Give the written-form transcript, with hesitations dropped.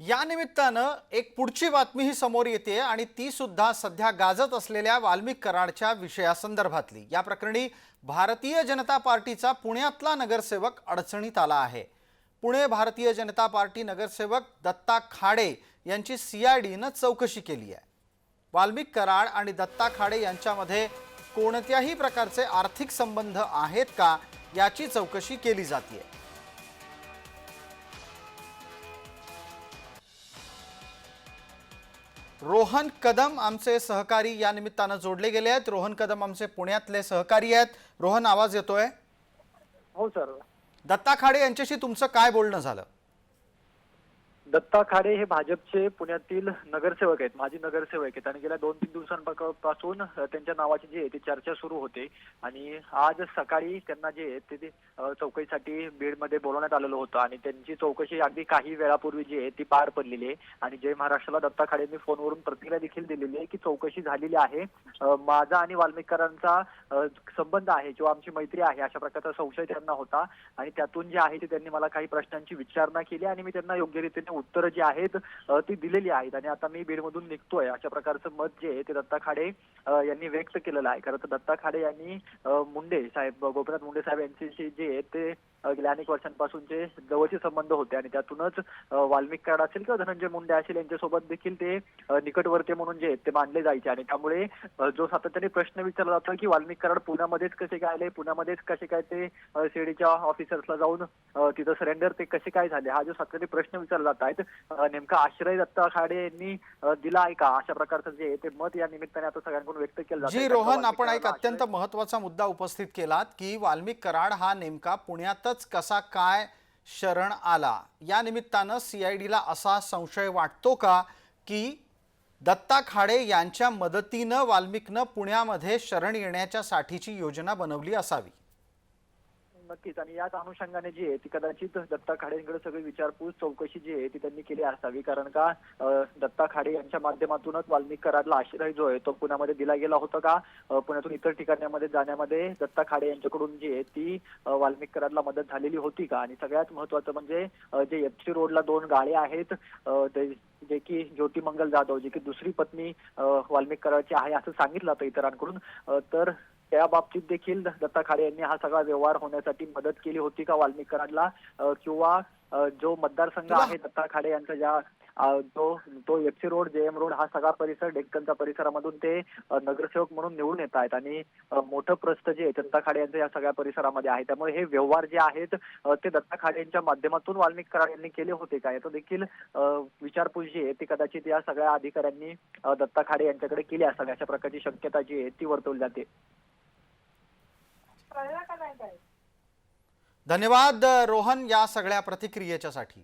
या निमित्तानं एक पुढची बातमी ही समोर येते आणि ती सुद्धा सध्या गाजत असलेल्या वाल्मिक कराडच्या विषयासंदर्भातली। या प्रकरणी भारतीय जनता पार्टीचा पुण्यातला नगरसेवक अडचणीत आला आहे। पुणे भारतीय जनता पार्टी नगरसेवक दत्ता खाडे यांची सीआयडीनं चौकशी केली आहे। वाल्मिक कराड आणि दत्ता खाडे यांच्यामध्ये कोणत्याही प्रकारचे आर्थिक संबंध आहेत का याची चौकशी केली जाते। रोहन कदम आमचे सहकारी या निमित्तानं जोडले गेले आहेत। रोहन कदम आमचे पुण्यातले सहकारी आहेत। रोहन, आवाज येतोय? हो सर। दत्ता खाडे यांच्याशी तुमचं काय बोलणं झालं? दत्ता खाडे हे भाजपचे पुण्यातील नगरसेवक आहेत, माजी नगरसेवक आहेत आणि गेल्या 2-3 दिवसांपासून त्यांच्या नावाची जी आहे ती चर्चा सुरू होते आणि आज सकाळी त्यांना जे आहे ते चौकशीसाठी बीडमध्ये बोलवण्यात आलेलं होतं आणि त्यांची चौकशी अगदी काही वेळापूर्वी जी आहे ती पार पडलेली आहे आणि जय महाराष्ट्राला दत्ता खाडेंनी फोनवरून प्रतिक्रिया देखील दिलेली आहे की चौकशी झालेली आहे, माझा आणि वाल्मिकरांचा संबंध आहे किंवा आमची मैत्री आहे अशा प्रकारचा संशय त्यांना होता आणि त्यातून जे आहे ते त्यांनी मला काही प्रश्नांची विचारणा केली आणि मी त्यांना योग्य रीतीने उत्तरं जी आहेत ती दिलेली आहेत आणि आता मी बीडमधून निघतोय अशा प्रकारचं मत जे आहे ते दत्ता खाडे यांनी व्यक्त केलेलं आहे। खरं तर दत्ता खाडे यांनी मुंडे साहेब, गोपीनाथ मुंडे साहेब यांच्याशी जे आहे ते गेल्या अनेक वर्षांपासूनचे जवळचे संबंध होते आणि त्यातूनच वाल्मिक कराड असेल किंवा धनंजय मुंडे असेल यांच्यासोबत देखील ते निकटवर्ती म्हणून जे ते मानले जायचे आणि त्यामुळे जो सातत्याने प्रश्न विचारला जातो की वाल्मिक कराड पुण्यामध्येच कसे काय आले, पुण्यामध्येच कसे काय ते सीडीच्या ऑफिसर्सला जाऊन तिथं सरेंडर ते कसे काय झाले, हा जो सातत्याने प्रश्न विचारला जात आहेत नेमका आश्रय दत्ता खाडे यांनी दिला आहे का अशा प्रकारचं जे ते मत या निमित्ताने आता सगळ्यांकडून व्यक्त केलं जातं। जी रोहन, आपण एक अत्यंत महत्त्वाचा मुद्दा उपस्थित केलात की वाल्मिक कराड हा नेमका पुण्यातच कसा काय शरण आला। या निमित्तानं सीआयडीला असा संशय वाटतो का की दत्ता खाडे यांच्या मदतीनं वाल्मिकनं पुण्यामध्ये शरण येण्याच्या साठीची योजना बनवली असावी? नक्कीच, आणि याच अनुषंगाने जी आहे ती कदाचित दत्ता खाडेंकडे सगळी विचारपूस चौकशी जी आहे ती त्यांनी केली असावी, कारण का दत्ता खाडे यांच्या माध्यमातूनच वाल्मिक कराडला आश्रय जो आहे तो पुण्यामध्ये दिला गेला होता का, पुण्यातून इतर ठिकाणामध्ये जाण्यामध्ये दत्ता खाडे यांच्याकडून जी आहे ती वाल्मिक कराडला मदत झालेली होती का, आणि सगळ्यात महत्त्वाचं म्हणजे जे एफसी रोडला 2 गाळे आहेत जे की ज्योती मंगल जाधव जी की दुसरी पत्नी वाल्मिक कराडची आहे असं सांगितलं होतं इतरांकडून, तर त्या बाबतीत देखील दत्ता खाडे यांनी हा सगळा व्यवहार होण्यासाठी मदत केली होती का वाल्मिक कराडला, किंवा जो मतदारसंघ आहे दत्ता खाडे यांचा ज्या तो एफसी रोड, जेएम रोड हा सगळा परिसर डेक्कनच्या परिसरामधून ते नगरसेवक म्हणून निवडून येत आहेत आणि मोठं प्रस्थ जे दत्ता खाडे यांचं या सगळ्या परिसरामध्ये आहे, त्यामुळे हे व्यवहार जे आहेत ते दत्ता खाडे यांच्या माध्यमातून वाल्मिक कराड यांनी केले होते का, याचं देखील विचारपूस जी आहे ती कदाचित या सगळ्या अधिकाऱ्यांनी दत्ता खाडे यांच्याकडे केली असावी अशा प्रकारची शक्यता जी आहे ती वर्तवली जाते। धन्यवाद रोहन या सगळ्या प्रतिक्रियेच्यासाठी।